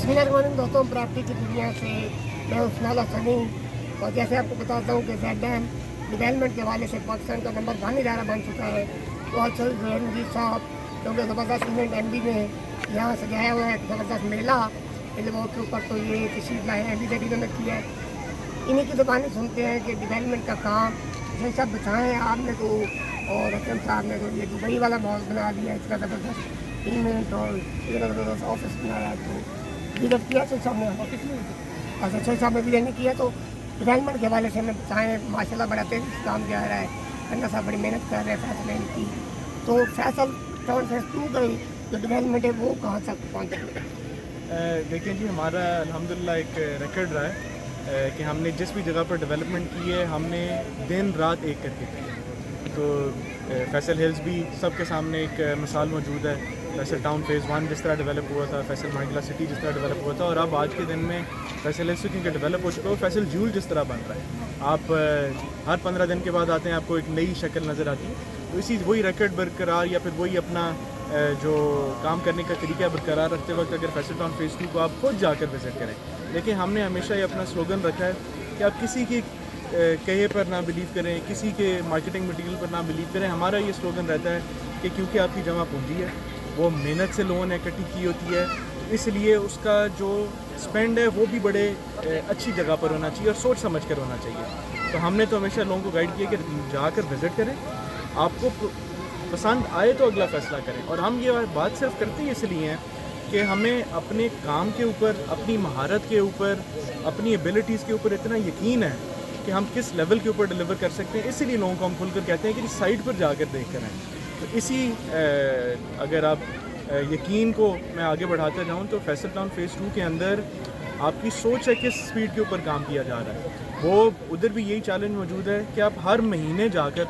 बिस्मिल्लाहिर्रहमानिर्रहीम। दोस्तों, प्रॉपर्टी की दुनिया से मैं उस्मान सनी, और जैसे आपको बताता हूँ कि ZM डेवलपमेंट के हवाले से पाकिस्तान का नंबर 1 इदारा बन चुका है। तो अच्छा जी साहब क्योंकि ज़बरदस्त इवेंट MD में यहाँ सजाया हुआ है, ज़बरदस्त मेला रोड के ऊपर। तो ये तशरीफ लाए MD से इन्होंने किया है। इन्हीं की ज़बानी सुनते हैं कि डेवलपमेंट का काम ये सब बताएँ आपने तो, और अकरम साहब ने तो ये दुबई वाला मॉल बना दिया, इसका ज़बरदस्त इवेंट और ज़बरदस्त ऑफिस बनाया है। तो विजिट किया तो सामने ऑफिस में, अच्छा 6 साल में विजिट नहीं किया। तो डेवलपमेंट के हवाले से हमें बताएँ, माशाल्लाह बड़ा तेज़ काम जा रहा है, अन्ना साहब बड़ी मेहनत कर रहे हैं फैसले की। तो फैसल टाउन फेस 2 का जो डेवलपमेंट है वो कहाँ तक पहुँचे? देखिए जी, हमारा अल्हम्दुलिल्लाह एक रिकॉर्ड रहा है कि हमने जिस भी जगह पर डेवलपमेंट की है हमने दिन रात एक करके की है। तो फैसल हिल्स भी सबके सामने एक मिसाल मौजूद है। फैसल टाउन फेज़ 1 जिस तरह डेवलप हुआ था, फैसल माइंडला सिटी जिस तरह डेवलप हुआ था, और अब आज के दिन में फैसल हिल्स क्योंकि डेवलप हो चुका है, फैसल जूल जिस तरह बन रहा है। आप हर 15 दिन के बाद आते हैं, आपको एक नई शक्ल नज़र आती है। तो इसी वही रिकॉर्ड बरकरार या फिर वही अपना जो काम करने का तरीका बरकरार रखते वक्त अगर फैसल टाउन फेज़ 2 को आप खुद जाकर विज़िट करें। लेकिन हमने हमेशा ये अपना स्लोगन रखा है कि आप किसी की कहे पर ना बिलीव करें, किसी के मार्केटिंग मटीरियल पर ना बिलीव करें। हमारा ये स्लोगन रहता है कि क्योंकि आपकी जमा पूंजी है, वो मेहनत से लोगों ने इकट्ठी की होती है, इसलिए उसका जो स्पेंड है वो भी बड़े अच्छी जगह पर होना चाहिए और सोच समझ कर होना चाहिए। तो हमने तो हमेशा लोगों को गाइड किया कि जाकर विज़िट करें, आपको पसंद आए तो अगला फ़ैसला करें। और हम ये बात सिर्फ करते ही इसलिए हैं कि हमें अपने काम के ऊपर, अपनी महारत के ऊपर, अपनी एबिलिटीज़ के ऊपर इतना यकीन है कि हम किस लेवल के ऊपर डिलीवर कर सकते हैं। इसीलिए लोगों को हम खुलकर कहते हैं कि साइट पर जाकर देख कर आएँ। तो इसी अगर आप यकीन को मैं आगे बढ़ाता जाऊँ तो फैसल टाउन फेज़ 2 के अंदर आपकी सोच है किस स्पीड के ऊपर काम किया जा रहा है। वो उधर भी यही चैलेंज मौजूद है कि आप हर महीने जाकर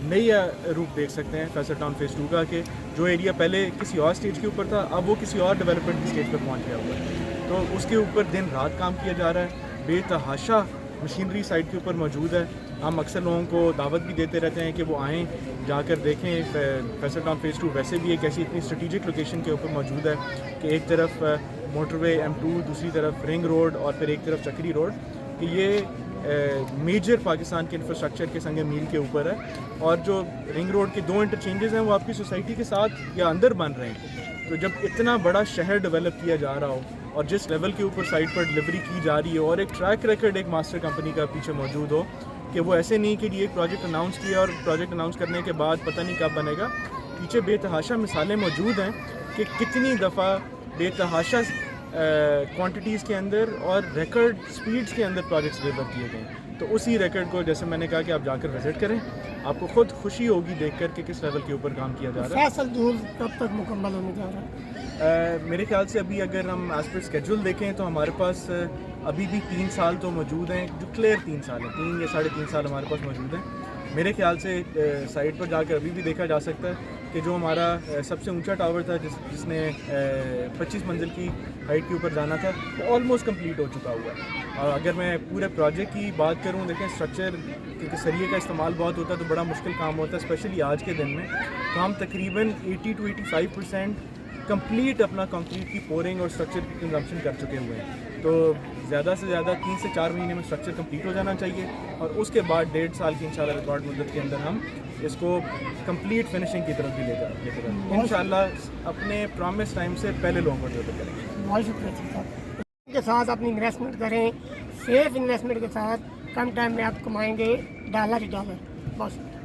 नई रूप देख सकते हैं फैसल टाउन फेज़ 2 का, कि जो एरिया पहले किसी और स्टेज के ऊपर था अब वो किसी और डेवलपमेंट की स्टेज पर पहुंच गया हुआ है। तो उसके ऊपर दिन रात काम किया जा रहा है। बेतहाशा मशीनरी साइट के ऊपर मौजूद है। हम अक्सर लोगों को दावत भी देते रहते हैं कि वो आएँ, जाकर देखें। फैसल टाउन फेज़ 2 वैसे भी एक ऐसी इतनी स्ट्रेटिजिक लोकेशन के ऊपर मौजूद है कि एक तरफ मोटरवे M2, दूसरी तरफ रिंग रोड और फिर एक तरफ चक्री रोड, कि ये मेजर पाकिस्तान के इंफ्रास्ट्रक्चर के संग मील के ऊपर है। और जो रिंग रोड के 2 इंटरचेंजेस हैं वो आपकी सोसाइटी के साथ या अंदर बन रहे हैं। तो जब इतना बड़ा शहर डेवलप किया जा रहा हो और जिस लेवल के ऊपर साइट पर डिलीवरी की जा रही है और एक ट्रैक रिकॉर्ड एक मास्टर कंपनी का पीछे मौजूद हो, कि वो ऐसे नहीं कि ये एक प्रोजेक्ट अनाउंस किया और प्रोजेक्ट अनाउंस करने के बाद पता नहीं कब बनेगा। पीछे बेतहाशा मिसालें मौजूद हैं कि कितनी दफ़ा बेतहाशा क्वांटिटीज़ के अंदर और रिकॉर्ड स्पीड्स के अंदर प्रोजेक्ट्स डिलीवर किए गए। तो उसी रिकॉर्ड को जैसे मैंने कहा कि आप जाकर विज़िट करें, आपको खुद खुशी होगी देखकर कि किस लेवल के ऊपर काम किया जा रहा है। फैसल दूर कब तक मुकम्मल होने जा रहा है? मेरे ख्याल से अभी अगर हम एज पर स्केड्यूल देखें तो हमारे पास अभी भी 3 साल तो मौजूद हैं, जो क्लियर 3 साल है, 3 या 3.5 साल हमारे पास मौजूद हैं। मेरे ख्याल से साइट पर जाकर अभी भी देखा जा सकता है कि जो हमारा सबसे ऊंचा टावर था जिसने 25 मंजिल की हाइट के ऊपर जाना था, वो ऑलमोस्ट कंप्लीट हो चुका हुआ है। और अगर मैं पूरे प्रोजेक्ट की बात करूं, देखें स्ट्रक्चर क्योंकि सरिये का इस्तेमाल बहुत होता है तो बड़ा मुश्किल काम होता है, स्पेशली आज के दिन में। तो हम तकरीबन 80 to 85% कंप्लीट अपना कंक्रीट की पोरिंग और स्ट्रक्चर की कंजम्पशन कर चुके हुए हैं। तो ज़्यादा से ज़्यादा 3 से 4 महीने में स्ट्रक्चर कंप्लीट हो जाना चाहिए और उसके बाद 1.5 साल की इंशाल्लाह रिकॉर्ड मुद्दत के अंदर हम इसको कंप्लीट फिनिशिंग की तरफ भी लेकर इंशाल्लाह अपने प्रॉमिस टाइम से पहले लोगों को डिलीवर करेंगे। बहुत शुक्रिया के साथ अपनी इन्वेस्टमेंट करें, सेफ इन्वेस्टमेंट के साथ कम टाइम में आप कमाएंगे $1 बहुत शुक्रिया।